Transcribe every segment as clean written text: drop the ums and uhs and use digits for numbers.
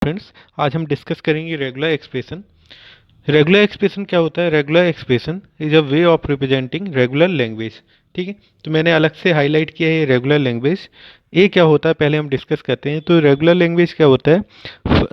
Friends, आज हम discuss करेंगे रेगुलर एक्सप्रेशन। रेगुलर एक्सप्रेशन क्या होता है? Regular expression is a way of representing regular language. ठीक है, तो मैंने अलग से हाईलाइट किया है रेगुलर लैंग्वेज। ये क्या होता है पहले हम डिस्कस करते हैं। तो रेगुलर लैंग्वेज क्या होता है?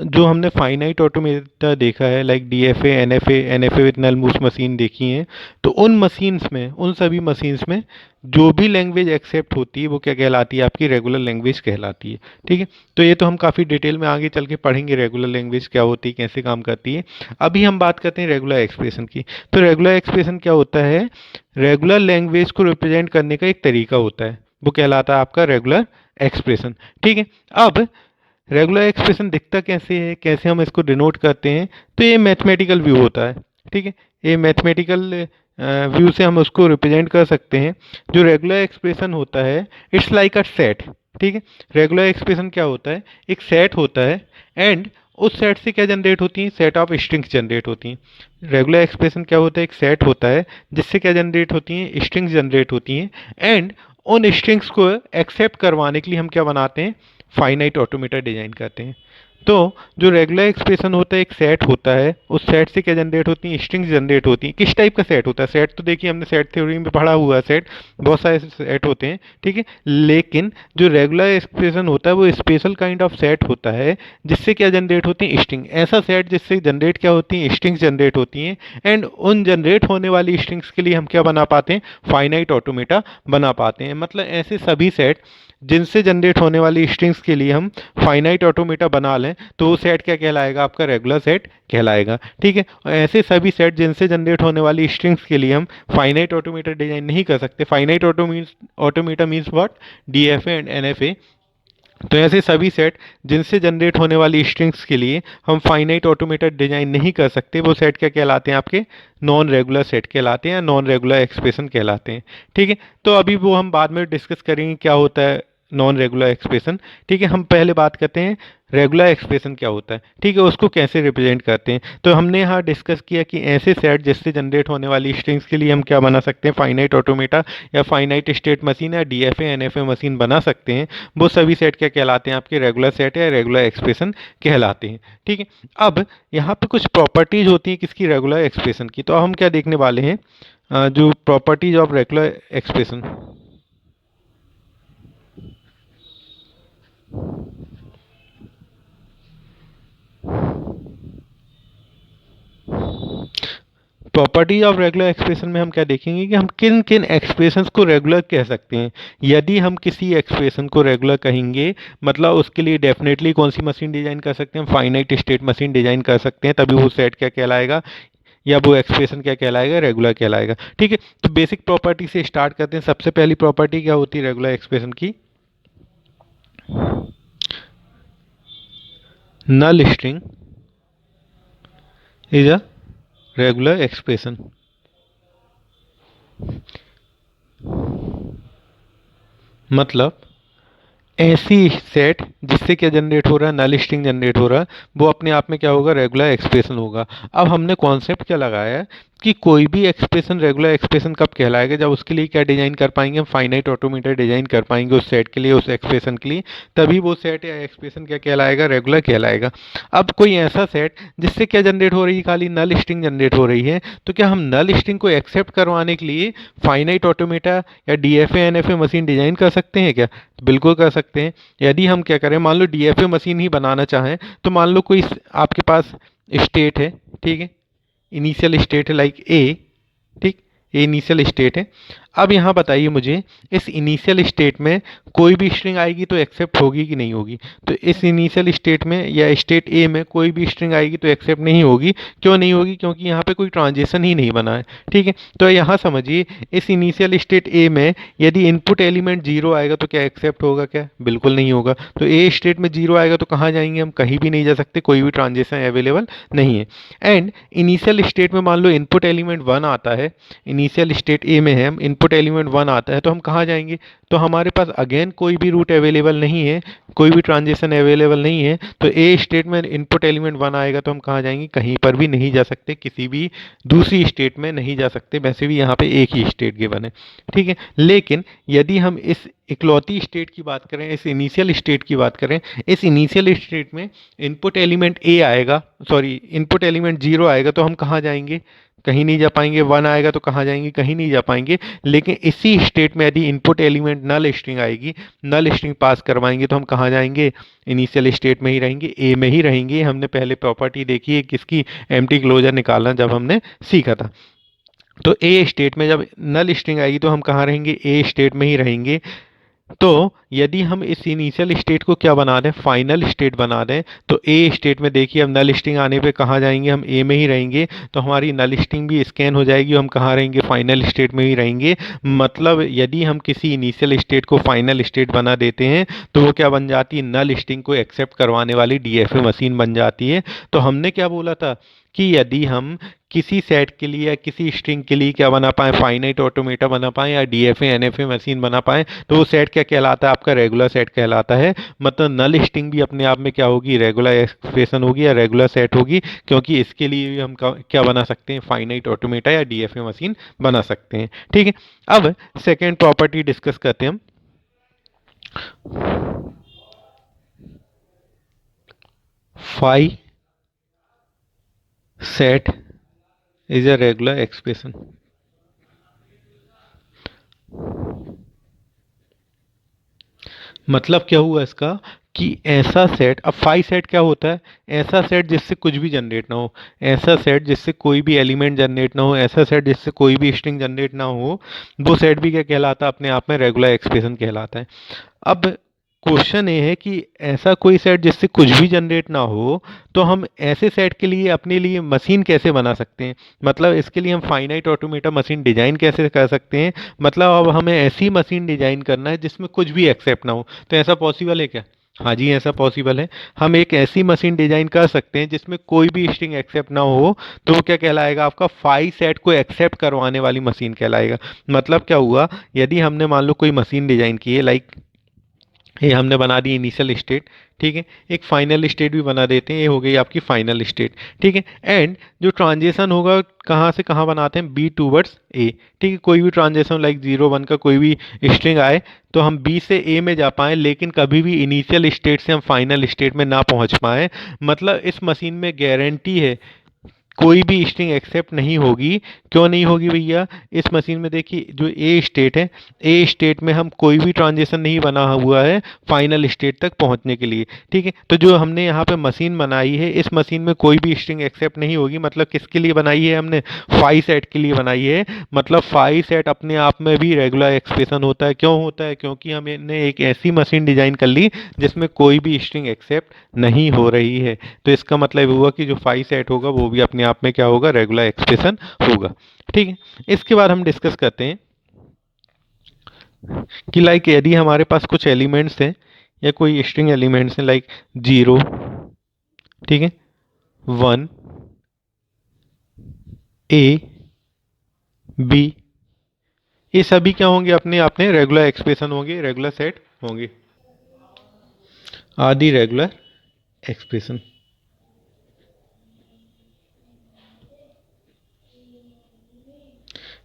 जो हमने फाइनाइट ऑटोमेटा देखा है, like DFA, NFA with null moves machine देखी है, तो उन मशीन्स में, उन सभी मशीन्स में जो भी लैंग्वेज एक्सेप्ट होती है वो क्या कहलाती है? आपकी रेगुलर लैंग्वेज कहलाती है। ठीक है, तो ये तो हम काफ़ी डिटेल में आगे चल के पढ़ेंगे रेगुलर लैंग्वेज क्या होती है, कैसे काम करती है। अभी हम बात करते हैं रेगुलर एक्सप्रेशन की। तो रेगुलर एक्सप्रेशन क्या होता है? रेगुलर लैंग्वेज को रिप्रेजेंट करने का एक तरीका होता है, वो कहलाता है आपका रेगुलर एक्सप्रेशन। ठीक है, अब रेगुलर एक्सप्रेशन दिखता कैसे है, कैसे हम इसको डिनोट करते हैं? तो ये मैथमेटिकल व्यू होता है। ठीक है, ये मैथमेटिकल व्यू से हम उसको रिप्रेजेंट कर सकते हैं। जो रेगुलर एक्सप्रेशन होता है, इट्स लाइक अ सेट। ठीक है, रेगुलर एक्सप्रेशन क्या होता है? एक सेट होता है, एंड उस सेट से क्या जनरेट होती है? सेट ऑफ स्ट्रिंग्स जनरेट होती हैं। रेगुलर एक्सप्रेशन क्या होता है? एक सेट होता है जिससे क्या जनरेट होती हैं? स्ट्रिंग्स जनरेट होती हैं, एंड उन स्ट्रिंग्स को एक्सेप्ट करवाने के लिए हम क्या बनाते हैं? फाइनाइट ऑटोमेटा डिजाइन करते हैं। तो जो रेगुलर एक्सप्रेशन होता है, एक सेट होता है, उस सेट से क्या जनरेट होती हैं? स्ट्रिंग्स जनरेट होती हैं। किस टाइप का सेट होता है? सेट तो देखिए हमने सेट थ्योरी में पढ़ा हुआ है, सेट बहुत सारे सेट होते हैं। ठीक है, लेकिन जो रेगुलर एक्सप्रेशन होता है वो स्पेशल काइंड ऑफ सेट होता है जिससे क्या जनरेट होती है? स्ट्रिंग। ऐसा सेट जिससे जनरेट क्या होती है? स्ट्रिंग्स जनरेट होती हैं, एंड उन जनरेट होने वाली स्ट्रिंग्स के लिए हम क्या बना पाते हैं? फाइनाइट ऑटोमेटा बना पाते हैं। मतलब ऐसे सभी सेट जिनसे जनरेट होने वाली स्ट्रिंग्स के लिए हम फाइनाइट ऑटोमेटा बना लें तो वो सेट क्या कहलाएगा? आपका रेगुलर सेट कहलाएगा। ठीक है, और ऐसे सभी सेट जिनसे जनरेट होने वाली स्ट्रिंग्स के लिए हम फाइनाइट ऑटोमेटा डिजाइन नहीं कर सकते। Finite automata means what? DFA and NFA. तो ऐसे सभी सेट जिनसे जनरेट होने वाली स्ट्रिंग्स के लिए हम फाइनाइट ऑटोमेटा डिजाइन नहीं कर सकते, वो सेट क्या कहलाते हैं? आपके नॉन रेगुलर सेट कहलाते हैं, या नॉन रेगुलर एक्सप्रेशन कहलाते हैं। ठीक है, तो अभी वो हम बाद में डिस्कस करेंगे क्या होता है नॉन रेगुलर एक्सप्रेशन। ठीक है, हम पहले बात करते हैं रेगुलर एक्सप्रेशन क्या होता है। ठीक है, उसको कैसे रिप्रेजेंट करते हैं। तो हमने यहाँ डिस्कस किया कि ऐसे सेट जिससे जनरेट होने वाली स्ट्रिंग्स के लिए हम क्या बना सकते हैं? फाइनाइट ऑटोमेटा या फाइनाइट स्टेट मशीन या डीएफए एनएफए मशीन बना सकते हैं। वो सभी सेट क्या कहलाते हैं? आपके रेगुलर सेट या रेगुलर एक्सप्रेशन कहलाते हैं। ठीक है, अब यहाँ पे कुछ प्रॉपर्टीज होती हैं किसकी? रेगुलर एक्सप्रेशन की। तो हम क्या देखने वाले हैं? जो properties of regular expression. Properties of regular expression में हम क्या देखेंगे कि हम किन किन एक्सप्रेशंस को रेगुलर कह सकते हैं। यदि हम किसी एक्सप्रेशन को रेगुलर कहेंगे, मतलब उसके लिए डेफिनेटली कौन सी मशीन डिजाइन कर सकते हैं? फाइनाइट स्टेट मशीन डिजाइन कर सकते हैं, तभी वो सेट क्या कहलाएगा, या वो एक्सप्रेशन क्या कहलाएगा? रेगुलर कहलाएगा। ठीक है, तो बेसिक प्रॉपर्टी से स्टार्ट करते हैं। सबसे पहली प्रॉपर्टी क्या होती है रेगुलर एक्सप्रेशन की? Null string is a regular expression. मतलब ऐसी सेट जिससे क्या जनरेट हो रहा है? नल स्ट्रिंग जनरेट हो रहा है, वो अपने आप में क्या होगा? रेगुलर एक्सप्रेशन होगा। अब हमने कॉन्सेप्ट क्या लगाया है कि कोई भी एक्सप्रेशन रेगुलर एक्सप्रेशन कब कहलाएगा? जब उसके लिए क्या डिजाइन कर पाएंगे? हम फाइनाइट ऑटोमेटा डिजाइन कर पाएंगे उस सेट के लिए, उस एक्सप्रेशन के लिए, तभी वो सेट या एक्सप्रेशन क्या कहलाएगा? रेगुलर कहलाएगा। अब कोई ऐसा सेट जिससे क्या जनरेट हो रही है? खाली नल स्ट्रिंग जनरेट हो रही है, तो क्या हम नल स्ट्रिंग को एक्सेप्ट करवाने के लिए फाइनाइट ऑटोमेटा या डीएफए एनएफए मशीन डिजाइन कर सकते हैं क्या? बिल्कुल कर सकते हैं। यदि हम क्या करें, मान लो डीएफए मशीन ही बनाना चाहें, तो मान लो कोई आपके पास स्टेट है। ठीक है, इनिशियल स्टेट है लाइक ए। ठीक, ये इनिशियल स्टेट है। अब यहाँ बताइए मुझे, इस इनिशियल स्टेट में कोई भी स्ट्रिंग आएगी तो एक्सेप्ट होगी कि नहीं होगी? तो इस इनिशियल स्टेट में या स्टेट ए में कोई भी स्ट्रिंग आएगी तो एक्सेप्ट नहीं होगी। क्यों नहीं होगी? क्योंकि यहाँ पे कोई ट्रांजेक्शन ही नहीं बना है। ठीक है, तो यहाँ समझिए, इस इनिशियल स्टेट ए में यदि इनपुट एलिमेंट जीरो आएगा तो क्या एक्सेप्ट होगा? क्या बिल्कुल नहीं होगा। तो ए स्टेट में जीरो आएगा तो कहाँ जाएंगे? हम कहीं भी नहीं जा सकते, कोई भी ट्रांजेक्शन अवेलेबल नहीं है। एंड इनिशियल स्टेट में मान लो इनपुट एलिमेंट वन आता है, इनिशियल स्टेट ए में है, हम इनपुट इनपुट एलिमेंट 1 आता है तो हम कहाँ जाएंगे? तो हमारे पास अगेन कोई भी रूट अवेलेबल नहीं है, कोई भी ट्रांजिशन अवेलेबल नहीं है, तो ए स्टेट में इनपुट एलिमेंट 1 आएगा तो हम कहाँ जाएंगे? कहीं पर भी नहीं जा सकते, किसी भी दूसरी स्टेट में नहीं जा सकते। वैसे भी यहाँ पे एक ही स्टेट गिवन है, ठीक है। लेकिन यदि हम इस इकलौती स्टेट की बात करें, इस इनिशियल स्टेट की बात करें, इस इनिशियल स्टेट में इनपुट एलिमेंट ए आएगा, सॉरी इनपुट एलिमेंट 0 आएगा तो हम कहाँ जाएंगे? कहीं नहीं जा पाएंगे। 1 आएगा तो कहाँ जाएंगे? कहीं नहीं जा पाएंगे। लेकिन इसी स्टेट में यदि इनपुट एलिमेंट नल स्ट्रिंग आएगी, नल स्ट्रिंग पास करवाएंगे तो हम कहाँ जाएंगे? इनिशियल स्टेट में ही रहेंगे, ए में ही रहेंगे। हमने पहले प्रॉपर्टी देखी है किसकी, एम्प्टी क्लोजर निकालना, जब हमने सीखा था। तो ए स्टेट में जब नल स्ट्रिंग आएगी तो हम कहाँ रहेंगे? ए स्टेट में ही रहेंगे। तो यदि हम इस इनिशियल स्टेट को क्या बना दें? फाइनल स्टेट बना दें, तो ए स्टेट में देखिए अब नल स्ट्रिंग आने पे कहाँ जाएंगे? हम ए में ही रहेंगे। तो हमारी नल स्ट्रिंग भी स्कैन हो जाएगी, हम कहाँ रहेंगे? फाइनल स्टेट में ही रहेंगे। मतलब यदि हम किसी इनिशियल स्टेट को फाइनल स्टेट बना देते हैं तो वो क्या बन जाती है? नल स्ट्रिंग को एक्सेप्ट करवाने वाली डीएफए मशीन बन जाती है। तो हमने क्या बोला था कि यदि हम किसी सेट के लिए या किसी स्ट्रिंग के लिए क्या बना पाए? फाइनाइट ऑटोमेटा बना पाए या डीएफए एनएफए मशीन बना पाए, तो वो सेट क्या कहलाता है? आपका रेगुलर सेट कहलाता है। मतलब नल स्ट्रिंग भी अपने आप में क्या होगी? रेगुलर एक्सप्रेशन होगी या रेगुलर सेट होगी, क्योंकि इसके लिए भी हम क्या बना सकते हैं? फाइनाइट ऑटोमेटा या डीएफए मशीन बना सकते हैं, ठीक है। अब सेकेंड प्रॉपर्टी डिस्कस करते हैं हम। Phi set is a regular expression. मतलब क्या हुआ इसका कि ऐसा सेट, अब फाई सेट क्या होता है? ऐसा सेट जिससे कुछ भी जनरेट ना हो, ऐसा सेट जिससे कोई भी एलिमेंट जनरेट ना हो, ऐसा सेट जिससे कोई भी स्ट्रिंग जनरेट ना हो, वो सेट भी क्या कहलाता है? अपने आप में रेगुलर एक्सप्रेशन कहलाता है। अब क्वेश्चन ये है कि ऐसा कोई सेट जिससे कुछ भी जनरेट ना हो, तो हम ऐसे सेट के लिए अपने लिए मशीन कैसे बना सकते हैं? मतलब इसके लिए हम फाइनाइट ऑटोमेटा मशीन डिजाइन कैसे कर सकते हैं? मतलब अब हमें ऐसी मशीन डिजाइन करना है जिसमें कुछ भी एक्सेप्ट ना हो। तो ऐसा पॉसिबल है क्या? हाँ जी, ऐसा पॉसिबल है। हम एक ऐसी मशीन डिजाइन कर सकते हैं जिसमें कोई भी स्ट्रिंग एक्सेप्ट ना हो, तो वो क्या कहलाएगा? आपका फाई सेट को एक्सेप्ट करवाने वाली मशीन कहलाएगा। मतलब क्या हुआ, यदि हमने मान लो कोई मशीन डिजाइन की है, लाइक ये हमने बना दी इनिशियल स्टेट, ठीक है। एक फाइनल स्टेट भी बना देते हैं, ये हो गई आपकी फाइनल स्टेट, ठीक है। एंड जो ट्रांजिशन होगा कहाँ से कहाँ बनाते हैं? बी टूवर्ड्स ए, ठीक है। कोई भी ट्रांजिशन लाइक 0 1 का कोई भी स्ट्रिंग आए तो हम बी से ए में जा पाएँ, लेकिन कभी भी इनिशियल स्टेट से हम फाइनल स्टेट में ना पहुँच पाएँ। मतलब इस मशीन में गारंटी है कोई भी स्ट्रिंग एक्सेप्ट नहीं होगी। क्यों नहीं होगी भैया? इस मशीन में देखिए जो ए स्टेट है, ए स्टेट में हम कोई भी ट्रांजिशन नहीं बना हुआ है फाइनल स्टेट तक पहुंचने के लिए, ठीक है। तो जो हमने यहाँ पे मशीन बनाई है, इस मशीन में कोई भी स्ट्रिंग एक्सेप्ट नहीं होगी। मतलब किसके लिए बनाई है हमने? फाई सेट के लिए बनाई है। मतलब फाई सेट अपने आप में भी रेगुलर एक्सप्रेशन होता है। क्यों होता है? क्योंकि हमने एक ऐसी मशीन डिजाइन कर ली जिसमें कोई भी स्ट्रिंग एक्सेप्ट नहीं हो रही है। तो इसका मतलब हुआ कि जो फाई सेट होगा वो भी अपने आप में क्या होगा? रेगुलर एक्सप्रेशन होगा, ठीक है। इसके बाद हम डिस्कस करते हैं कि लाइक यदि हमारे पास कुछ एलिमेंट्स हैं या कोई स्ट्रिंग एलिमेंट्स हैं लाइक 0, ठीक है, 1, ए, बी, ये सभी क्या होंगे? अपने अपने रेगुलर एक्सप्रेशन होंगे, रेगुलर सेट होंगे, आदि रेगुलर एक्सप्रेशन।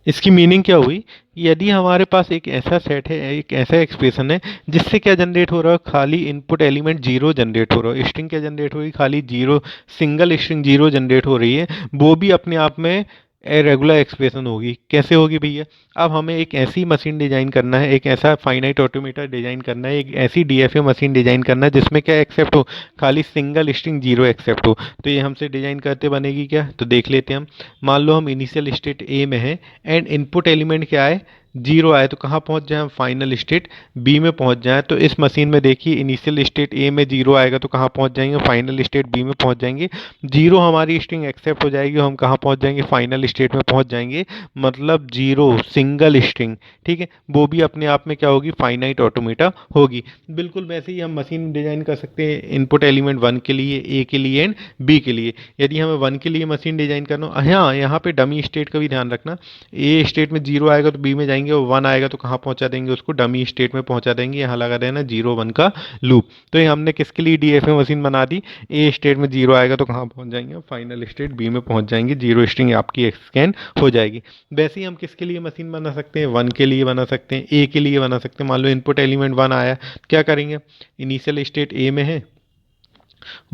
इसकी मीनिंग क्या हुई? यदि हमारे पास एक ऐसा सेट है, एक ऐसा एक्सप्रेशन है जिससे क्या जनरेट हो रहा है? खाली इनपुट एलिमेंट 0 जनरेट हो रहा है। स्ट्रिंग क्या जनरेट हो रही है? खाली 0, सिंगल स्ट्रिंग 0 जनरेट हो रही है। वो भी अपने आप में रेगुलर एक्सप्रेशन होगी। कैसे होगी भैया? अब हमें एक ऐसी मशीन डिजाइन करना है, एक ऐसा फाइनाइट ऑटोमेटा डिजाइन करना है, एक ऐसी डीएफए मशीन डिजाइन करना है जिसमें क्या एक्सेप्ट हो? खाली सिंगल स्ट्रिंग 0 एक्सेप्ट हो। तो ये हमसे डिजाइन करते बनेगी क्या? तो देख लेते हैं हम। मान लो हम इनिशियल स्टेट ए में है एंड इनपुट एलिमेंट क्या है? 0 आए, तो कहाँ पहुँच जाए हम? फाइनल स्टेट बी में पहुँच जाए। तो इस मशीन में देखिए इनिशियल स्टेट ए में 0 आएगा तो कहाँ पहुँच जाएंगे? फाइनल स्टेट बी में पहुँच जाएंगे। 0 हमारी स्ट्रिंग एक्सेप्ट हो जाएगी, हम कहाँ पहुँच जाएंगे? फाइनल स्टेट में पहुँच जाएंगे। मतलब 0 सिंगल स्ट्रिंग, ठीक है, वो भी अपने आप में क्या होगी? फाइनाइट ऑटोमेटा होगी। बिल्कुल वैसे ही हम मशीन डिजाइन कर सकते हैं इनपुट एलिमेंट 1 के लिए, ए के लिए एंड बी के लिए। यदि हमें 1 के लिए मशीन डिजाइन करना हो, हाँ यहाँ पे डमी स्टेट का भी ध्यान रखना। ए स्टेट में 0 आएगा तो बी में जाएंगे जाएंगे और 1 आएगा तो कहाँ पहुँचा देंगे, उसको डमी स्टेट में पहुँचा देंगे। यहाँ लगा देना 0 1 का लूप। तो ये हमने किसके लिए डीएफए मशीन बना दी, ए स्टेट में 0 आएगा तो कहाँ पहुँच जाएंगे, फाइनल स्टेट बी में पहुँच जाएंगे, 0 स्ट्रिंग आपकी स्कैन हो जाएगी। वैसे ही हम किसके लिए मशीन बना सकते हैं, 1 के लिए बना सकते हैं, ए के लिए बना सकते हैं। मान लो इनपुट एलिमेंट 1 आया, क्या करेंगे, इनिशियल स्टेट ए में है,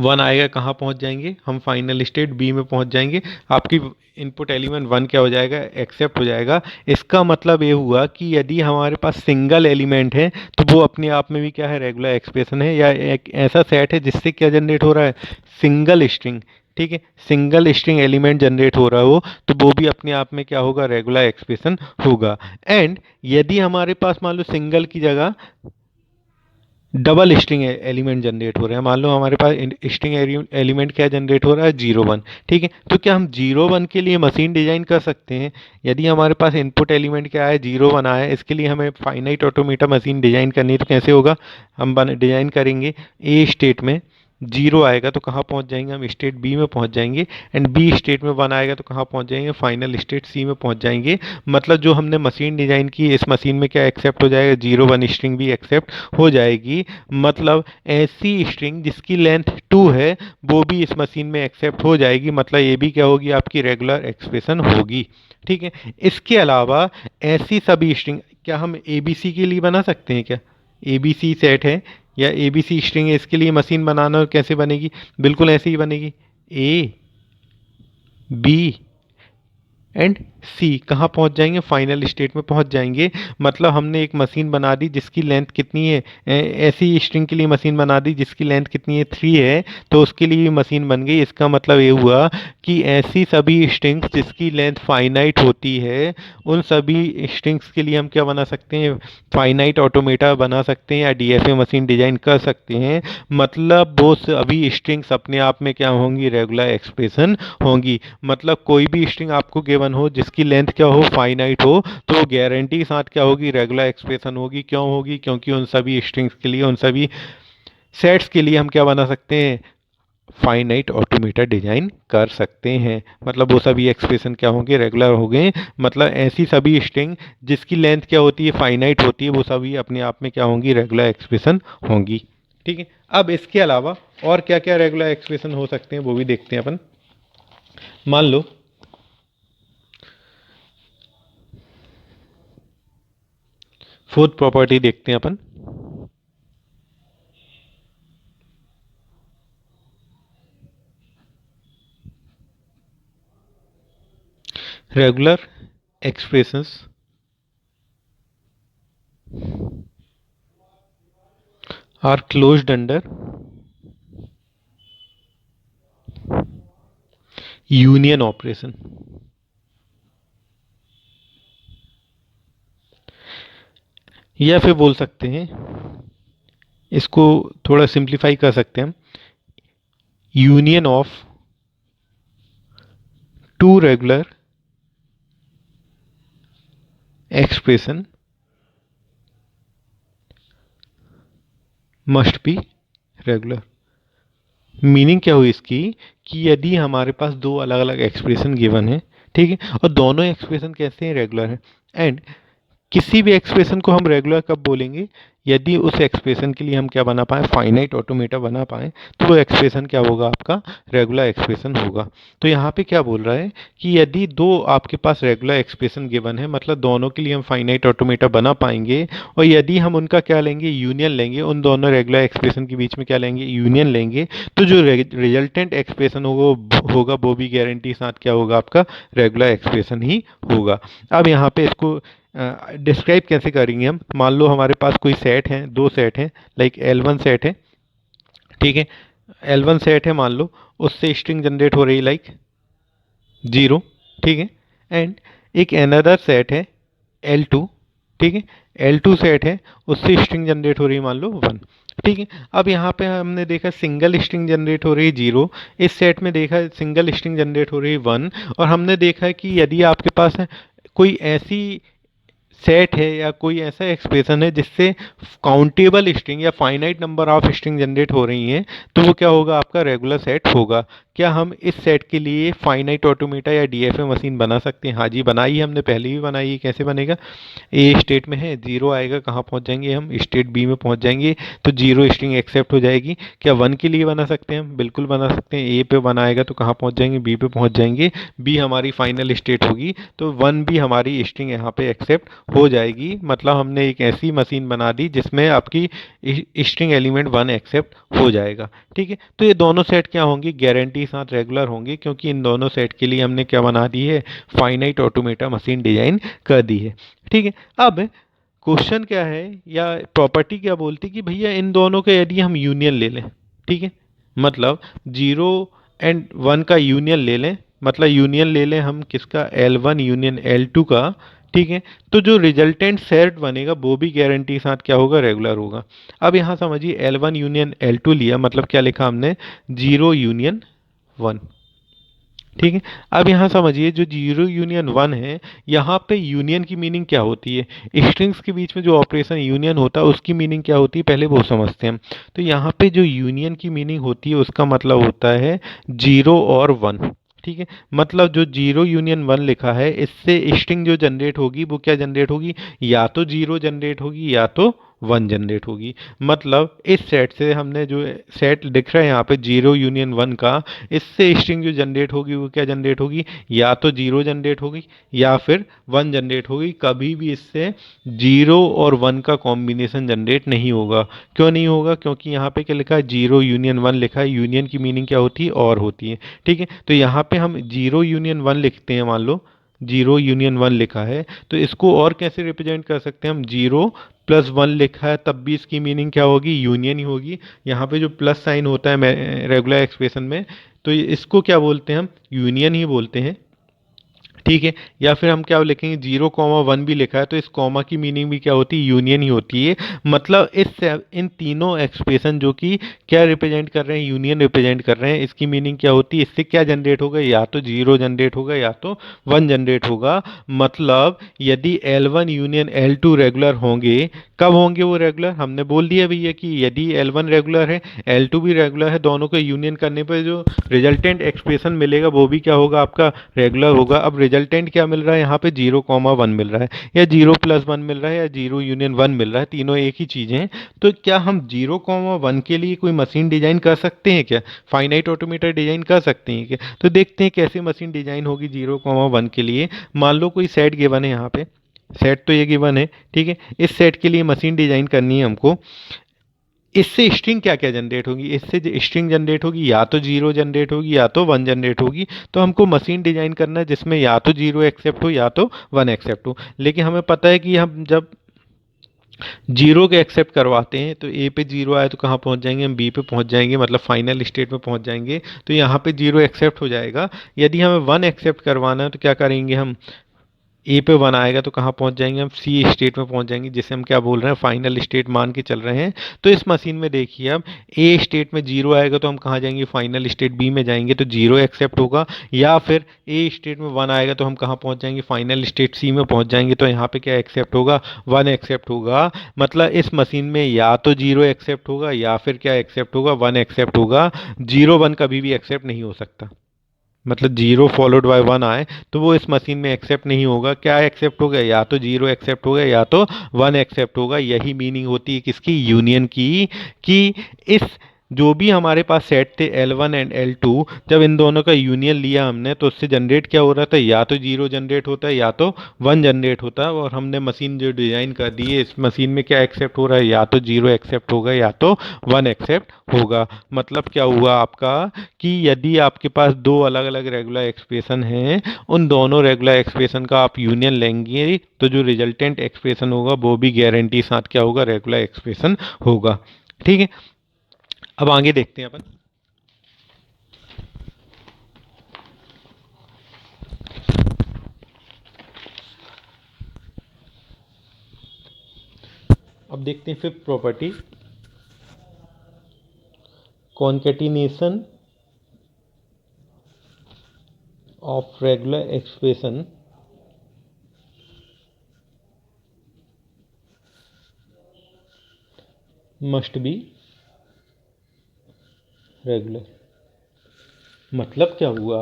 1 आएगा कहाँ पहुँच जाएंगे, हम फाइनल स्टेट बी में पहुँच जाएंगे। आपकी इनपुट एलिमेंट 1 क्या हो जाएगा, एक्सेप्ट हो जाएगा। इसका मतलब ये हुआ कि यदि हमारे पास सिंगल एलिमेंट है तो वो अपने आप में भी क्या है, रेगुलर एक्सप्रेशन है, या एक ऐसा सेट है जिससे क्या जनरेट हो रहा है, सिंगल स्ट्रिंग। ठीक है, सिंगल स्ट्रिंग एलिमेंट जनरेट हो रहा हो तो वो भी अपने आप में क्या होगा, रेगुलर एक्सप्रेशन होगा। एंड यदि हमारे पास मान लो सिंगल की जगह डबल स्ट्रिंग एलिमेंट जनरेट हो रहे हैं, मान लो हमारे पास स्ट्रिंग एलिमेंट क्या जनरेट हो रहा है, 0 1। ठीक है, तो क्या हम 0 1 के लिए मशीन डिजाइन कर सकते हैं। यदि हमारे पास इनपुट एलिमेंट क्या है, 0 1 आया है, इसके लिए हमें फाइनाइट ऑटोमेटा मशीन डिजाइन करनी है, तो कैसे होगा, हम डिजाइन करेंगे ए स्टेट में 0 आएगा तो कहाँ पहुँच जाएंगे, हम स्टेट बी में पहुँच जाएंगे। एंड बी स्टेट में 1 आएगा तो कहाँ पहुँच जाएंगे, फाइनल स्टेट सी में पहुँच जाएंगे। मतलब जो हमने मशीन डिज़ाइन की, इस मशीन में क्या एक्सेप्ट हो जाएगा, 0 1 स्ट्रिंग भी एक्सेप्ट हो जाएगी। मतलब ऐसी स्ट्रिंग जिसकी लेंथ 2 है वो भी इस मशीन में एक्सेप्ट हो जाएगी। मतलब ये भी क्या होगी, आपकी रेगुलर एक्सप्रेशन होगी। ठीक है, इसके अलावा ऐसी सभी स्ट्रिंग क्या हम ए बी सी के लिए बना सकते हैं, क्या ए बी सी सेट है या ए बी सी स्ट्रिंग है, इसके लिए मशीन बनाना कैसे बनेगी, बिल्कुल ऐसे ही बनेगी, ए बी एंड सी कहाँ पहुँच जाएंगे, फाइनल स्टेट में पहुँच जाएंगे। मतलब हमने एक मशीन बना दी जिसकी लेंथ कितनी है, ऐसी स्ट्रिंग के लिए मशीन बना दी जिसकी लेंथ कितनी है, 3 है, तो उसके लिए मशीन बन गई। इसका मतलब ये हुआ कि ऐसी सभी स्ट्रिंग्स जिसकी लेंथ फाइनाइट होती है, उन सभी स्ट्रिंग्स के लिए हम क्या बना सकते हैं, फाइनाइट ऑटोमेटा बना सकते हैं या डीएफए मशीन डिजाइन कर सकते हैं। मतलब वो सभी स्ट्रिंग्स अपने आप में क्या होंगी, रेगुलर एक्सप्रेशन होंगी। मतलब कोई भी स्ट्रिंग आपको गिवन हो जिसकी लेंथ क्या हो, फाइनाइट हो, तो वो गारंटी के साथ क्या होगी, रेगुलर एक्सप्रेशन होगी। क्यों होगी, क्योंकि उन सभी स्ट्रिंग्स के लिए, उन सभी सेट्स के लिए हम क्या बना सकते हैं, फाइनाइट ऑटोमेटा डिजाइन कर सकते हैं। मतलब वो सभी एक्सप्रेशन क्या होंगे, रेगुलर हो गए। मतलब ऐसी सभी स्ट्रिंग जिसकी लेंथ क्या होती है, फाइनाइट होती है, वो सभी अपने आप में क्या होंगी, रेगुलर एक्सप्रेशन होंगी। ठीक है, अब इसके अलावा और क्या क्या रेगुलर एक्सप्रेशन हो सकते हैं वो भी देखते हैं अपन। मान लो फोर्थ प्रॉपर्टी देखते हैं अपन। Regular expressions are closed under union operation। या फिर बोल सकते हैं, इसको थोड़ा सिंप्लीफाई कर सकते हैं हम, union of two regular expression must be regular. Meaning क्या हुई इसकी, कि यदि हमारे पास दो अलग अलग एक्सप्रेशन गिवन है, ठीक है, और दोनों एक्सप्रेशन कैसे हैं, रेगुलर है। एंड किसी भी एक्सप्रेशन को हम रेगुलर कब बोलेंगे, यदि उस एक्सप्रेशन के लिए हम क्या बना पाए, फाइनाइट ऑटोमेटा बना पाए, तो वो एक्सप्रेशन क्या होगा, आपका रेगुलर एक्सप्रेशन होगा। तो यहाँ पे क्या बोल रहा है कि यदि दो आपके पास रेगुलर एक्सप्रेशन गिवन है, मतलब दोनों के लिए हम फाइनाइट ऑटोमेटा बना पाएंगे, और यदि हम उनका क्या लेंगे, यूनियन लेंगे, उन दोनों रेगुलर एक्सप्रेशन के बीच में क्या लेंगे, यूनियन लेंगे, तो जो रिजल्टेंट एक्सप्रेशन होगा वो भी गारंटी साथ क्या होगा, आपका रेगुलर एक्सप्रेशन ही होगा। अब यहाँ पे इसको डिस्क्राइब कैसे करेंगे हम। मान लो हमारे पास कोई सेट है, दो सेट हैं, लाइक L1 सेट है, ठीक है, L1 सेट है मान लो, उससे स्ट्रिंग जनरेट हो रही लाइक 0, ठीक है। एंड एक अनदर सेट है L2, ठीक है, L2 सेट है, उससे स्ट्रिंग जनरेट हो रही है मान लो 1, ठीक है। अब यहाँ पे हमने देखा सिंगल स्ट्रिंग जनरेट हो रही है 0, इस सेट में देखा सिंगल स्ट्रिंग जनरेट हो रही है 1, और हमने देखा कि यदि आपके पास है कोई ऐसी सेट है या कोई ऐसा एक्सप्रेशन है जिससे काउंटेबल स्ट्रिंग या finite number of string generate हो रही हैं, तो वो क्या होगा, आपका रेगुलर सेट होगा। क्या हम इस सेट के लिए फाइनाइट ऑटोमेटा या डीएफए मशीन बना सकते हैं? हाँ जी, बनाई है हमने, पहले भी बनाई है। कैसे बनेगा? ए स्टेट में है, जीरो आएगा, कहाँ पहुँच जाएंगे हम, स्टेट बी में पहुँच जाएंगे, तो जीरो स्ट्रिंग एक्सेप्ट हो जाएगी। क्या वन के लिए बना सकते हैं हम? बिल्कुल बना सकते हैं। ए पे वन आएगा तो कहाँ पहुँच जाएंगे, बी पे पहुँच जाएंगे, बी हमारी फाइनल स्टेट होगी, तो वन भी हमारी स्ट्रिंग यहाँ पे एक्सेप्ट हो जाएगी। मतलब हमने एक ऐसी मशीन बना दी जिसमें आपकी स्ट्रिंग एलिमेंट वन एक्सेप्ट हो जाएगा। ठीक है, तो ये दोनों सेट क्या होंगी, गारंटी साथ रेगुलर होंगे, क्योंकि इन दोनों सेट के लिए हमने क्या बना दी है, फाइनाइट ऑटोमेटा मशीन डिजाइन कर दी है। ठीक है, अब क्वेश्चन क्या है या प्रॉपर्टी क्या बोलती कि भैया इन दोनों के यदि हम यूनियन ले लें, ठीक है, मतलब जीरो एंड वन का यूनियन ले लें, मतलब यूनियन ले लें हम किसका, L1 यूनियन L2 का, ठीक है, तो जो रिजल्टेंट सेट बनेगा वो भी गारंटी साथ क्या होगा, रेगुलर होगा। अब यहाँ समझिए L1 यूनियन L2 लिया, मतलब क्या लिखा हमने, जीरो यूनियन वन। ठीक है, अब यहाँ समझिए जो जीरो यूनियन वन है, यहाँ पे यूनियन की मीनिंग क्या होती है, स्ट्रिंग्स के बीच में जो ऑपरेशन यूनियन होता है उसकी मीनिंग क्या होती है, पहले वो समझते हैं हम। तो यहाँ पे जो यूनियन की मीनिंग होती है उसका मतलब होता है जीरो और वन। ठीक है, मतलब जो जीरो यूनियन वन लिखा है, इससे स्ट्रिंग जो जनरेट होगी वो क्या जनरेट होगी, या तो जीरो जनरेट होगी या तो वन जनरेट होगी। मतलब इस सेट से हमने जो सेट दिख रहा है यहाँ पे जीरो यूनियन वन का, इससे स्ट्रिंग जो जनरेट होगी वो क्या जनरेट होगी, या तो जीरो जनरेट होगी या फिर वन जनरेट होगी। कभी भी इससे जीरो और वन का कॉम्बिनेशन जनरेट नहीं होगा। क्यों नहीं होगा, क्योंकि यहाँ पे क्या लिखा है, जीरो यूनियन वन लिखा है, यूनियन की मीनिंग क्या होती है, और होती है। ठीक है, तो यहाँ पे हम जीरो यूनियन वन लिखते हैं, मान लो जीरो यूनियन वन लिखा है, तो इसको और कैसे रिप्रेजेंट कर सकते हैं हम, जीरो प्लस वन लिखा है तब भी इसकी मीनिंग क्या होगी, यूनियन ही होगी। यहाँ पे जो प्लस साइन होता है रेगुलर एक्सप्रेशन में, तो इसको क्या बोलते हैं हम, यूनियन ही बोलते हैं। ठीक है, या फिर हम क्या लिखेंगे, जीरो कॉमा वन भी लिखा है तो इस कॉमा की मीनिंग भी क्या होती है, यूनियन ही होती है। मतलब इन तीनों एक्सप्रेशन जो कि क्या रिप्रेजेंट कर रहे हैं, यूनियन रिप्रेजेंट कर रहे हैं, इसकी मीनिंग क्या होती है, इससे क्या जनरेट होगा, या तो जीरो जनरेट होगा या तो वन जनरेट होगा। मतलब यदि L1 यूनियन L2 रेगुलर होंगे, कब होंगे वो रेगुलर, हमने बोल दिया भैया कि यदि L1 रेगुलर है, L2 भी रेगुलर है, दोनों को यूनियन करने पर जो रिजल्टेंट एक्सप्रेशन मिलेगा वो भी क्या होगा, आपका रेगुलर होगा। अब रिजल्टेंट क्या मिल रहा है यहाँ पे, जीरो कॉमा वन मिल रहा है, या जीरो प्लस वन मिल रहा है, या जीरो यूनियन वन मिल रहा है, तीनों एक ही चीज़ हैं। तो क्या हम जीरो कॉमा वन के लिए कोई मशीन डिजाइन कर सकते हैं क्या, फाइनाइट ऑटोमेटर डिजाइन कर सकते हैं क्या? तो देखते हैं कैसे मशीन डिजाइन होगी जीरो कॉमा वन के लिए। मान लो कोई सेट गिवन है यहाँ पे, सेट तो ये गिवन है, ठीक है, इस सेट के लिए मशीन डिजाइन करनी है हमको। इससे स्ट्रिंग क्या क्या जनरेट होगी, इससे स्ट्रिंग जनरेट होगी, या तो जीरो जनरेट होगी या तो वन जनरेट होगी। तो हमको मशीन डिजाइन करना है जिसमें या तो जीरो एक्सेप्ट हो या तो वन एक्सेप्ट हो। लेकिन हमें पता है कि हम जब जीरो के एक्सेप्ट करवाते हैं तो ए पे जीरो आए तो कहाँ पहुँच जाएंगे, हम बी पे पहुँच जाएंगे, मतलब फाइनल स्टेट में पहुँच जाएंगे, तो यहाँ पे जीरो एक्सेप्ट हो जाएगा। यदि हमें वन एक्सेप्ट करवाना है तो क्या करेंगे हम, ए पे वन आएगा तो कहाँ पहुँच जाएंगे, हम सी स्टेट में पहुँच जाएंगे, जिसे हम क्या बोल रहे हैं, फाइनल स्टेट मान के चल रहे हैं। तो इस मशीन में देखिए, अब ए स्टेट में जीरो आएगा तो हम कहाँ जाएंगे, फाइनल स्टेट बी में जाएंगे, तो जीरो एक्सेप्ट होगा। या फिर ए स्टेट में वन आएगा तो हम कहाँ पहुँच जाएंगे, फाइनल स्टेट सी में पहुँच जाएंगे, तो यहाँ पे क्या एक्सेप्ट होगा, वन एक्सेप्ट होगा। मतलब इस मशीन में या तो जीरो एक्सेप्ट होगा या फिर क्या एक्सेप्ट होगा, वन एक्सेप्ट होगा। जीरो वन कभी भी एक्सेप्ट नहीं हो सकता। मतलब जीरो फॉलोड बाय वन आए तो वो इस मशीन में एक्सेप्ट नहीं होगा। क्या एक्सेप्ट होगा, या तो जीरो एक्सेप्ट होगा या तो वन एक्सेप्ट होगा। यही मीनिंग होती है किसकी, यूनियन की। कि इस जो भी हमारे पास सेट थे L1 एंड L2, जब इन दोनों का यूनियन लिया हमने तो उससे जनरेट क्या हो रहा था, या तो जीरो जनरेट होता है या तो वन जनरेट होता है। और हमने मशीन जो डिज़ाइन कर दी है, इस मशीन में क्या एक्सेप्ट हो रहा है, या तो जीरो एक्सेप्ट होगा या तो वन एक्सेप्ट होगा। मतलब क्या हुआ आपका, कि यदि आपके पास दो अलग अलग रेगुलर एक्सप्रेशन हैं, उन दोनों रेगुलर एक्सप्रेशन का आप यूनियन लेंगे तो जो रिजल्टेंट एक्सप्रेशन होगा वो भी गारंटी साथ क्या होगा, रेगुलर एक्सप्रेशन होगा। ठीक है, अब आगे देखते हैं अपन। अब देखते हैं fifth property, concatenation of regular expression must be regular. मतलब क्या हुआ,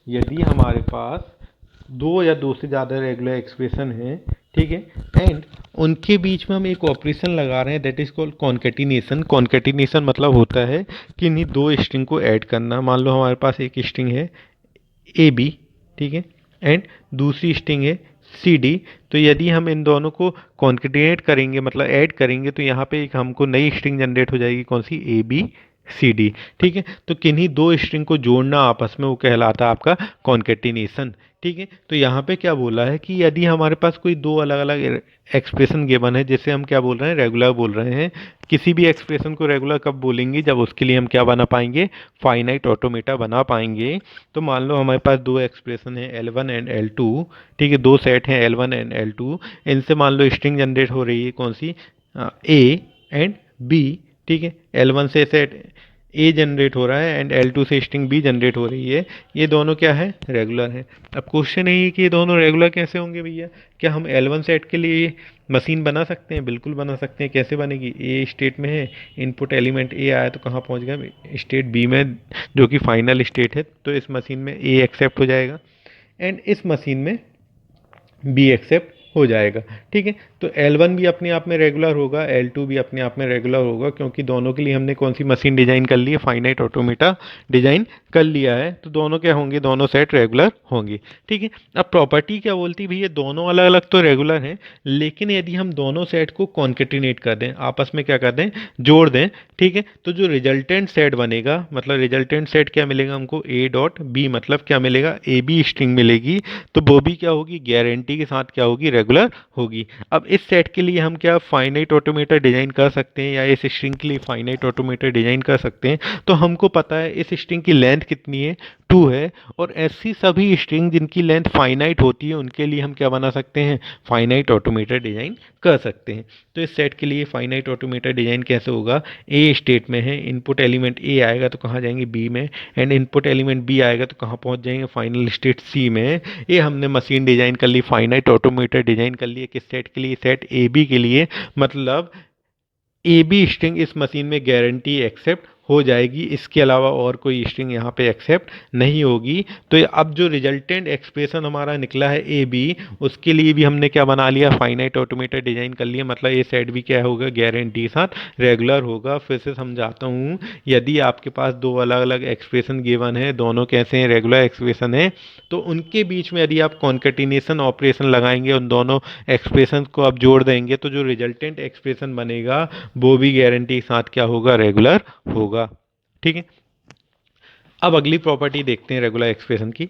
यदि हमारे पास दो या दो से ज़्यादा रेगुलर एक्सप्रेशन हैं, ठीक है, एंड उनके बीच में हम एक ऑपरेशन लगा रहे हैं, that is called concatenation. Concatenation मतलब होता है कि इन्हीं दो स्ट्रिंग को ऐड करना। मान लो हमारे पास एक स्ट्रिंग है ए बी, ठीक है, एंड दूसरी स्ट्रिंग है सी डी। तो यदि हम इन दोनों को कॉन्केटिनेट करेंगे, मतलब ऐड करेंगे, तो यहाँ पे एक हमको नई स्ट्रिंग जनरेट हो जाएगी, कौन सी, ए बी सी डी। ठीक है, तो किन्हीं दो स्ट्रिंग को जोड़ना आपस में, वो कहलाता है आपका कॉन्केटिनेशन। ठीक है, तो यहाँ पे क्या बोला है कि यदि हमारे पास कोई दो अलग अलग एक्सप्रेशन गिवन है, जैसे हम क्या बोल रहे हैं, रेगुलर बोल रहे हैं। किसी भी एक्सप्रेशन को रेगुलर कब बोलेंगे, जब उसके लिए हम क्या बना पाएंगे, फाइनाइट ऑटोमेटा बना पाएंगे। तो मान लो हमारे पास दो एक्सप्रेशन है L1 एंड L2, ठीक है, दो सेट हैं L1 एंड L2। इनसे मान लो स्ट्रिंग जनरेट हो रही है, कौन सी, ए एंड बी। ठीक है, L1 से सेट ए जनरेट हो रहा है एंड L2 से स्ट्रिंग बी जनरेट हो रही है। ये दोनों क्या है, रेगुलर है। अब क्वेश्चन यही है कि ये दोनों रेगुलर कैसे होंगे भैया। क्या हम L1 सेट के लिए मशीन बना सकते हैं? बिल्कुल बना सकते हैं। कैसे बनेगी, ए स्टेट में है, इनपुट एलिमेंट ए आया तो कहाँ पहुँच गया, स्टेट बी में, जो कि फाइनल स्टेट है। तो इस मशीन में ए एक्सेप्ट हो जाएगा एंड इस मशीन में बी एक्सेप्ट हो जाएगा। ठीक है, तो L1 भी अपने आप में रेगुलर होगा, L2 भी अपने आप में रेगुलर होगा, क्योंकि दोनों के लिए हमने कौन सी मशीन डिजाइन कर ली है, फाइनाइट ऑटोमेटा डिजाइन कर लिया है। तो दोनों क्या होंगे, दोनों सेट रेगुलर होंगे। ठीक है, अब प्रॉपर्टी क्या बोलती है भैया, दोनों अलग अलग तो रेगुलर हैं, लेकिन यदि हम दोनों सेट को कॉन्केटिनेट कर दें, आपस में क्या कर दें, जोड़ दें, ठीक है, तो जो रिजल्टेंट सेट बनेगा, मतलब रिजल्टेंट सेट क्या मिलेगा हमको, ए डॉट बी, मतलब क्या मिलेगा, ए बी स्ट्रिंग मिलेगी। तो वो भी क्या होगी, गारंटी के साथ क्या होगी, रेगुलर होगी। अब इस सेट के लिए हम क्या फाइनाइट ऑटोमेटा डिजाइन कर सकते हैं, या इस स्ट्रिंग के लिए फाइनाइट ऑटोमेटा डिजाइन कर सकते हैं। तो हमको पता है इस स्ट्रिंग की लेंथ कितनी है, 2 है, और ऐसी सभी स्ट्रिंग जिनकी लेंथ फाइनाइट होती है, उनके लिए हम क्या बना सकते हैं, फाइनाइट ऑटोमेटा डिजाइन कर सकते हैं। तो इस सेट के लिए फाइनाइट ऑटोमेटा डिजाइन कैसे होगा, ए स्टेट में है, इनपुट एलिमेंट ए आएगा तो कहाँ जाएंगे, बी में, एंड इनपुट एलिमेंट बी आएगा तो कहाँ पहुँच जाएंगे, फाइनल स्टेट सी में। ये हमने मशीन डिजाइन कर ली, फाइनाइट ऑटोमेटा डिजाइन कर लिए, किस सेट के लिए, सेट ए बी के लिए। मतलब ए बी स्ट्रिंग इस मशीन में गारंटी एक्सेप्ट हो जाएगी, इसके अलावा और कोई स्ट्रिंग यहाँ पे एक्सेप्ट नहीं होगी। तो अब जो रिजल्टेंट एक्सप्रेशन हमारा निकला है ए बी, उसके लिए भी हमने क्या बना लिया, फाइनाइट ऑटोमेटेड डिजाइन कर लिया। मतलब ये सेट भी क्या होगा, गारंटी के साथ रेगुलर होगा। फिर से समझाता हूँ, यदि आपके पास दो अलग अलग एक्सप्रेशन गिवन है, दोनों कैसे हैं, रेगुलर एक्सप्रेशन है, तो उनके बीच में यदि आप कॉन्केटिनेशन ऑपरेशन लगाएंगे, उन दोनों एक्सप्रेशन को आप जोड़ देंगे, तो जो रिजल्टेंट एक्सप्रेशन बनेगा वो भी गारंटी के साथ क्या होगा, रेगुलर होगा। ठीक है, अब अगली प्रॉपर्टी देखते हैं रेगुलर एक्सप्रेशन की।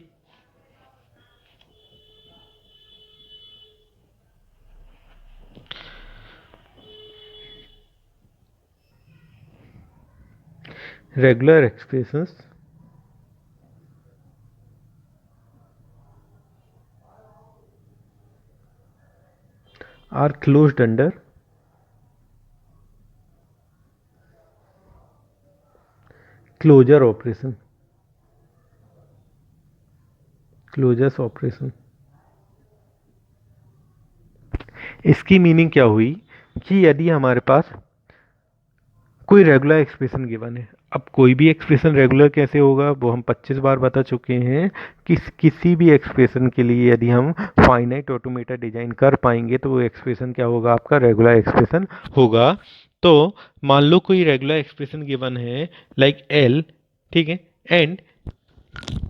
Regular expressions are closed under closure operation, closures operation। इसकी मीनिंग क्या हुई कि यदि हमारे पास कोई रेगुलर एक्सप्रेशन गिवन है, अब कोई भी एक्सप्रेशन रेगुलर कैसे होगा वो हम 25 बार बता चुके हैं कि किसी भी एक्सप्रेशन के लिए यदि हम फाइनाइट ऑटोमेटा डिजाइन कर पाएंगे तो वो एक्सप्रेशन क्या होगा, आपका रेगुलर एक्सप्रेशन होगा। तो मान लो कोई रेगुलर एक्सप्रेशन गिवन है लाइक एल, ठीक है, एंड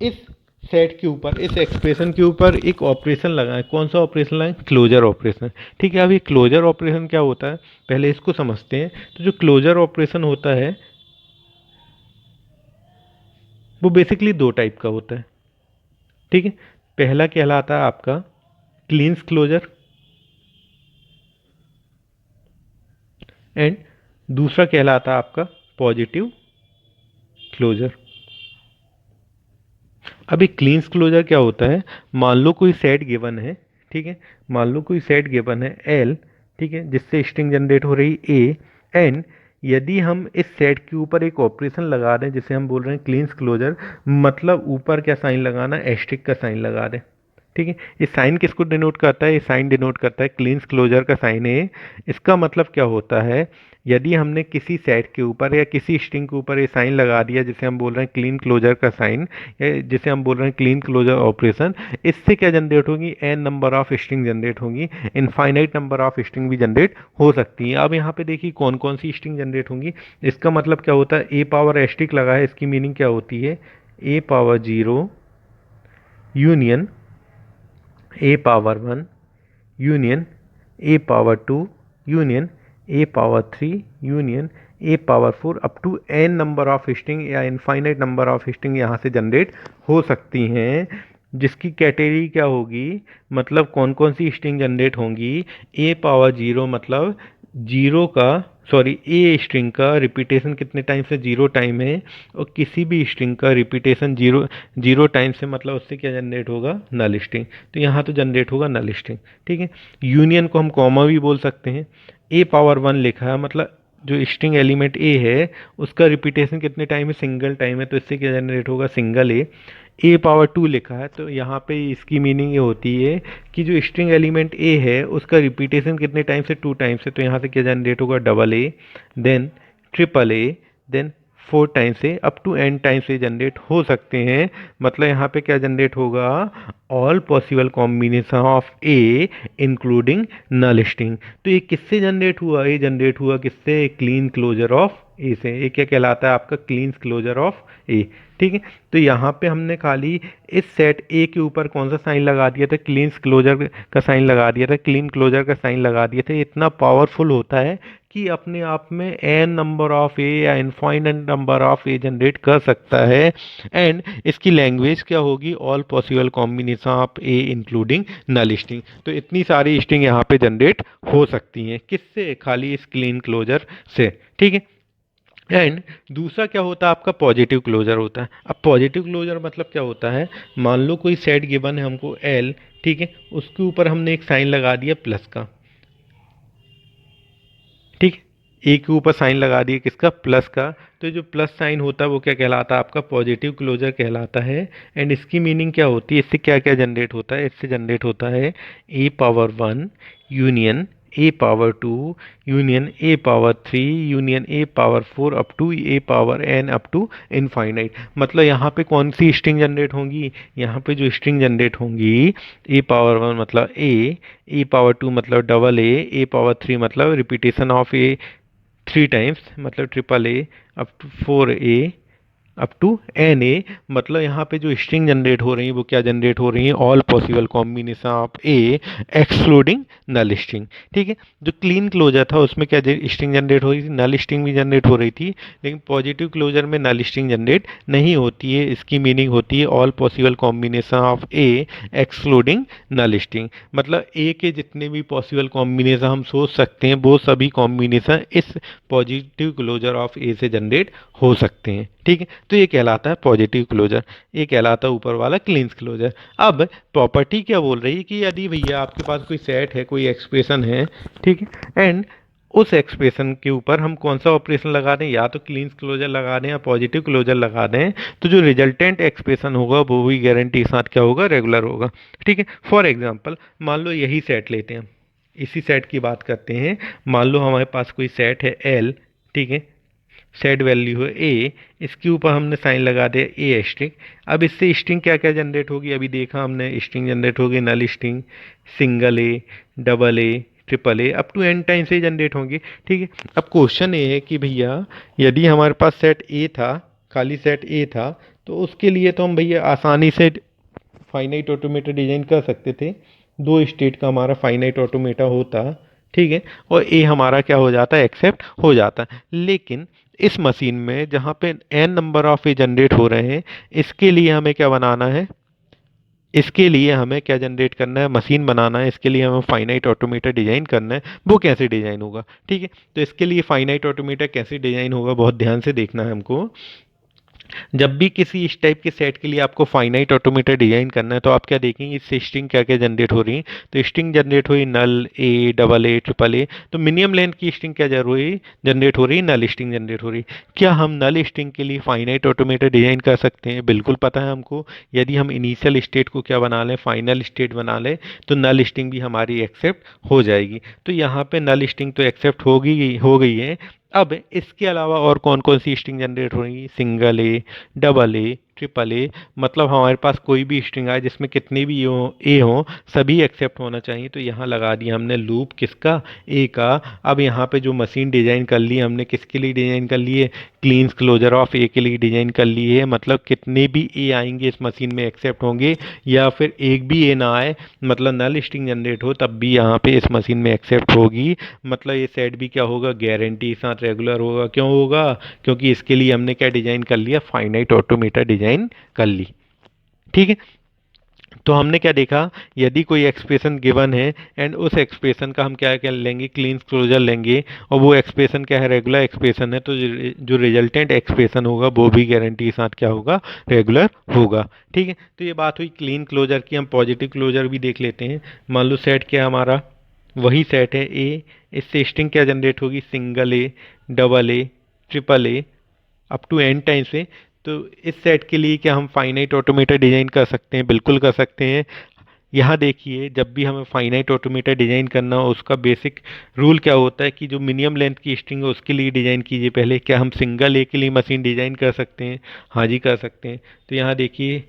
इस सेट के ऊपर, इस एक्सप्रेशन के ऊपर एक ऑपरेशन लगाएं। कौन सा ऑपरेशन लगाएं, क्लोजर ऑपरेशन। ठीक है, अब ये क्लोजर ऑपरेशन क्या होता है, पहले इसको समझते हैं। तो जो क्लोजर ऑपरेशन होता है वो बेसिकली दो टाइप का होता है। ठीक है, पहला कहलाता है आपका क्लींस क्लोजर एंड दूसरा कहलाता है आपका पॉजिटिव क्लोजर। अभी क्लींस क्लोजर क्या होता है, मान लो कोई सेट गिवन है, ठीक है, मान लो कोई सेट गिवन है एल, ठीक है, जिससे स्ट्रिंग जनरेट हो रही ए, एंड यदि हम इस सेट के ऊपर एक ऑपरेशन लगा दें जिसे हम बोल रहे हैं क्लींस क्लोजर, मतलब ऊपर क्या साइन लगाना, एस्ट्रिक का साइन लगा दें। ठीक है। ये साइन किसको डिनोट करता है? ये साइन डिनोट करता है क्लींस क्लोजर का साइन है। इसका मतलब क्या होता है, यदि हमने किसी सेट के ऊपर या किसी स्ट्रिंग के ऊपर ये साइन लगा दिया जिसे हम बोल रहे हैं क्लीन क्लोजर का साइन, या जिसे हम बोल रहे हैं क्लीन क्लोजर ऑपरेशन, इससे क्या जनरेट होगी? N number of string generate होंगी, इनफाइनाइट नंबर ऑफ स्ट्रिंग भी जनरेट हो सकती है। अब यहाँ पे देखिए कौन कौन सी स्ट्रिंग जनरेट होंगी। इसका मतलब क्या होता है, ए पावर एस्ट्रिक लगा है, इसकी मीनिंग क्या होती है? A power 0 union a power 1 union a power 2 union a power 3 union a power 4 up to n number of string या इनफाइनाइट नंबर ऑफ स्ट्रिंग यहाँ से जनरेट हो सकती हैं। जिसकी कैटेगरी क्या होगी, मतलब कौन कौन सी स्ट्रिंग जनरेट होंगी? ए पावर 0 मतलब जीरो का, सॉरी, ए स्ट्रिंग का रिपीटेशन कितने टाइम से? 0 टाइम है। और किसी भी स्ट्रिंग का रिपीटेशन 0 टाइम से, मतलब उससे क्या जनरेट होगा? नल स्ट्रिंग। तो यहाँ तो जनरेट होगा नल स्ट्रिंग, ठीक है। यूनियन को हम कॉमा भी बोल सकते हैं। ए पावर 1 लिखा है, मतलब जो स्ट्रिंग एलिमेंट ए है उसका रिपीटेशन कितने टाइम है? सिंगल टाइम है, तो इससे क्या जनरेट होगा? सिंगल ए। ए पावर 2 लिखा है, तो यहाँ पे इसकी मीनिंग ये होती है कि जो स्ट्रिंग एलिमेंट ए है उसका रिपीटेशन कितने टाइम से? 2 टाइम से, तो यहाँ से क्या जनरेट होगा? Double a, then triple a, then 4 time से अप टू एन टाइम से जनरेट हो सकते हैं। मतलब यहाँ पे क्या जनरेट होगा? All possible combination of a including null string. तो ये किससे जनरेट हुआ? ये जनरेट हुआ किससे? क्लीन क्लोजर ऑफ ए से। ये क्या कहलाता है आपका? क्लीन क्लोजर ऑफ ए, ठीक है। तो यहाँ पे हमने खाली इस सेट ए के ऊपर कौन सा साइन लगा दिया था? क्लीन क्लोजर का साइन लगा दिया था, क्लीन क्लोजर का साइन लगा दिया था। इतना पावरफुल होता है कि अपने आप में एन नंबर ऑफ ए या infinite number of a generate कर सकता है। एंड इसकी लैंग्वेज क्या होगी? All possible combination of a including null string. तो इतनी सारी स्ट्रिंग यहाँ पे जनरेट हो सकती हैं किससे? खाली इस क्लीन क्लोजर से, ठीक है। एंड दूसरा क्या होता है आपका? पॉजिटिव क्लोजर होता है। अब पॉजिटिव क्लोजर मतलब क्या होता है? मान लो कोई सेट गिवन है हमको एल, ठीक है, उसके ऊपर हमने एक साइन लगा दिया प्लस का, ठीक है। ए के ऊपर साइन लगा दिया किसका? प्लस का। तो जो प्लस साइन होता है वो क्या कहलाता है आपका? पॉजिटिव क्लोजर कहलाता है। एंड इसकी मीनिंग क्या होती है? इससे क्या क्या जनरेट होता है? इससे जनरेट होता है a power 1 union a power 2 union a power 3 union a power 4 up to a power n up to infinite. मतलब यहाँ पे कौन सी स्ट्रिंग जनरेट होंगी? यहाँ पे जो स्ट्रिंग जनरेट होंगी, ए पावर 1 मतलब ए पावर 2 मतलब डबल ए पावर 3 मतलब रिपीटेशन ऑफ ए 3 टाइम्स मतलब triple a, up to 4 a up to n a. मतलब यहाँ पे जो स्ट्रिंग जनरेट हो रही है वो क्या जनरेट हो रही है? All possible combination of a excluding null string, ठीक है। जो क्लीन क्लोजर था उसमें क्या स्ट्रिंग जनरेट हो रही थी? नल स्ट्रिंग भी जनरेट हो रही थी। लेकिन पॉजिटिव क्लोजर में नल स्ट्रिंग जनरेट नहीं होती है। इसकी मीनिंग होती है all possible combination of a excluding null string. मतलब ए के जितने भी पॉसिबल कॉम्बिनेशन हम सोच सकते हैं वो सभी कॉम्बिनेशन इस पॉजिटिव क्लोजर ऑफ ए से जनरेट हो सकते हैं, ठीक है। तो ये कहलाता है पॉजिटिव क्लोजर, ये कहलाता है ऊपर वाला क्लींस क्लोजर। अब प्रॉपर्टी क्या बोल रही है कि यदि भैया आपके पास कोई सेट है, कोई एक्सप्रेशन है, ठीक है, एंड उस एक्सप्रेशन के ऊपर हम कौन सा ऑपरेशन लगा दें, या तो क्लींस क्लोजर लगा दें या पॉजिटिव क्लोजर लगा दें, तो जो रिजल्टेंट एक्सप्रेशन होगा वो भी गारंटी के साथ क्या होगा? रेगुलर होगा, ठीक है। फॉर एग्जाम्पल मान लो यही सेट लेते हैं, इसी सेट की बात करते हैं। मान लो हमारे पास कोई सेट है एल, ठीक है, सेट वैल्यू है ए, इसके ऊपर हमने साइन लगा दिया ए स्ट्रिंग। अब इससे स्ट्रिंग क्या क्या जनरेट होगी? अभी देखा हमने, स्ट्रिंग जनरेट होगी null string, single a, double a, triple a, up to n time से जनरेट होंगी, ठीक है। अब क्वेश्चन ये है कि भैया यदि हमारे पास सेट ए था, खाली सेट ए था, तो उसके लिए तो हम भैया आसानी से फाइनाइट ऑटोमेटा डिजाइन कर सकते थे। 2 स्टेट का हमारा फाइनाइट ऑटोमेटा होता, ठीक है, और ए हमारा क्या हो जाता है? एक्सेप्ट हो जाता है। लेकिन इस मशीन में जहाँ पे n number of a generate हो रहे हैं, इसके लिए हमें क्या बनाना है? इसके लिए हमें क्या जनरेट करना है? मशीन बनाना है। इसके लिए हमें फाइनाइट ऑटोमेटा डिजाइन करना है। वो कैसे डिजाइन होगा, ठीक है। तो इसके लिए फाइनाइट ऑटोमेटा कैसे डिजाइन होगा बहुत ध्यान से देखना है हमको। जब भी किसी इस टाइप के सेट के लिए आपको फाइनाइट ऑटोमेटा डिजाइन करना है तो आप क्या देखेंगे इससे स्ट्रिंग क्या क्या जनरेट हो रही है। तो स्ट्रिंग जनरेट हुई नल ए डबल ए ट्रिपल ए। तो मिनिमम लेंथ की स्ट्रिंग क्या जनरेट हो रही है, नल स्ट्रिंग जनरेट हो रही है। क्या हम नल स्ट्रिंग के लिए फाइनाइट ऑटोमेटा डिजाइन कर सकते हैं? बिल्कुल पता है हमको। यदि हम इनिशियल स्टेट को क्या बना लें, फाइनल स्टेट बना लें, तो नल स्ट्रिंग भी हमारी एक्सेप्ट हो जाएगी। तो यहाँ पे नल स्ट्रिंग तो एक्सेप्ट हो गई है। अब इसके अलावा और कौन कौन सी स्ट्रिंग जनरेट हो रही है? Single a, double a, triple ए। मतलब हमारे पास कोई भी स्ट्रिंग आए जिसमें कितने भी ए हो सभी एक्सेप्ट होना चाहिए। तो यहाँ लगा दिया हमने लूप किसका, ए का। अब यहाँ पे जो मशीन डिजाइन कर ली हमने किसके लिए डिजाइन कर ली है, क्लीन क्लोजर ऑफ ए के लिए डिजाइन कर ली है। मतलब कितने भी ए आएंगे इस मशीन में एक्सेप्ट होंगे, या फिर एक भी ए ना आए, मतलब नल स्ट्रिंग जनरेट हो तब भी यहाँ पे इस मशीन में एक्सेप्ट होगी। मतलब ये सेट भी क्या होगा, गारंटी के साथ रेगुलर होगा। क्यों होगा? क्योंकि इसके लिए हमने क्या डिजाइन कर लिया, फाइनाइट ऑटोमेटा डिजाइन कर ली। ठीक है। तो हमने क्या देखा, यदि कोई एक्सप्रेशन गिवन है एंड उस एक्सप्रेशन का हम क्या क्या लेंगे, क्लीन क्लोजर लेंगे, और वो एक्सप्रेशन क्या है, रेगुलर एक्सप्रेशन है, तो जो रिजल्टेंट एक्सप्रेशन होगा वो भी गारंटी के साथ क्या होगा, रेगुलर होगा। ठीक है। तो ये बात हुई क्लीन क्लोजर की। हम पॉजिटिव क्लोजर भी देख लेते हैं। मान लो सेट क्या है हमारा, वही सेट है ए। इससे स्ट्रिंग क्या जनरेट होगी, single a, double a, triple a, up to n time से। तो इस सेट के लिए क्या हम फाइनाइट ऑटोमेटा डिजाइन कर सकते हैं? बिल्कुल कर सकते हैं। यहाँ देखिए, जब भी हमें फाइनाइट ऑटोमेटा डिजाइन करना हो उसका बेसिक रूल क्या होता है कि जो मिनिमम लेंथ की स्ट्रिंग है उसके लिए डिजाइन कीजिए पहले। क्या हम सिंगल ए के लिए मशीन डिजाइन कर सकते हैं? हाँ जी, कर सकते हैं। तो यहाँ देखिए,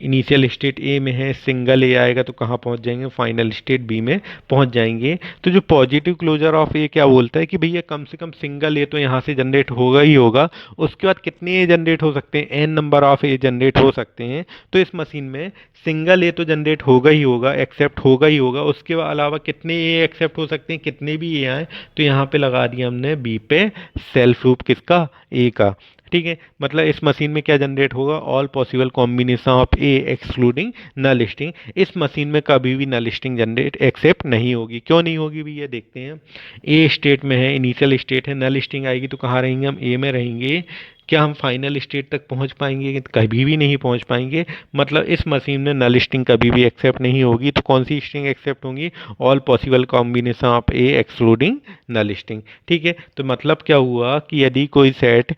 इनिशियल स्टेट ए में है, सिंगल ए आएगा तो कहाँ पहुँच जाएंगे, फाइनल स्टेट बी में पहुँच जाएंगे। तो जो पॉजिटिव क्लोजर ऑफ ए क्या बोलता है कि भैया कम से कम सिंगल ए तो यहाँ से जनरेट होगा ही होगा। उसके बाद कितने ए जनरेट हो सकते हैं, n number of a generate हो सकते हैं। तो इस मशीन में सिंगल ए तो जनरेट होगा ही होगा, एक्सेप्ट होगा ही होगा। उसके अलावा कितने ए एक्सेप्ट हो सकते हैं, कितने भी ए आए। तो यहाँ पे लगा दिया हमने बी पे सेल्फ लूप किसका, ए का। ठीक है। मतलब इस मशीन में क्या जनरेट होगा, all possible combination of a excluding null string. इस मशीन में कभी भी नल स्ट्रिंग जनरेट एक्सेप्ट नहीं होगी। क्यों नहीं होगी भी ये देखते हैं। ए स्टेट में है, इनिशियल स्टेट है, नल स्ट्रिंग आएगी तो कहाँ रहेंगे, हम ए में रहेंगे। क्या हम फाइनल स्टेट तक पहुंच पाएंगे? कभी भी नहीं पहुंच पाएंगे। मतलब इस मशीन में नल स्ट्रिंग कभी भी एक्सेप्ट नहीं होगी। तो कौन सी स्ट्रिंग एक्सेप्ट होंगी, all possible combination of a excluding null string. ठीक है। तो मतलब क्या हुआ कि यदि कोई सेट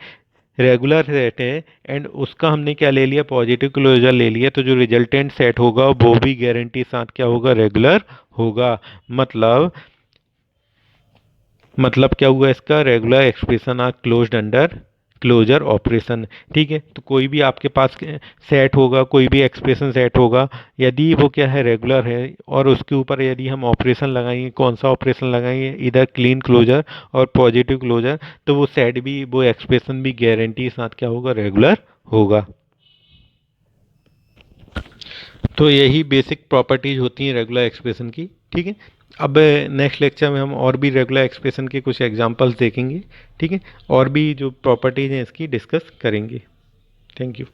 रेगुलर सेट है एंड उसका हमने क्या ले लिया, पॉजिटिव क्लोजर ले लिया, तो जो रिजल्टेंट सेट होगा वो भी गारंटी साथ क्या होगा, रेगुलर होगा। मतलब क्या हुआ, इसका regular expression are closed under closure operation. ठीक है। तो कोई भी आपके पास सेट होगा, कोई भी एक्सप्रेशन सेट होगा, यदि वो क्या है, रेगुलर है, और उसके ऊपर यदि हम ऑपरेशन लगाएंगे, कौन सा ऑपरेशन लगाएंगे, इधर क्लीन क्लोजर और पॉजिटिव क्लोजर, तो वो सेट भी, वो एक्सप्रेशन भी गारंटी के साथ क्या होगा, रेगुलर होगा। तो यही बेसिक प्रॉपर्टीज होती हैं रेगुलर एक्सप्रेशन की। ठीक है। अब नेक्स्ट लेक्चर में हम और भी रेगुलर एक्सप्रेशन के कुछ एग्जांपल्स देखेंगे। ठीक है। और भी जो प्रॉपर्टीज हैं इसकी डिस्कस करेंगे। Thank you.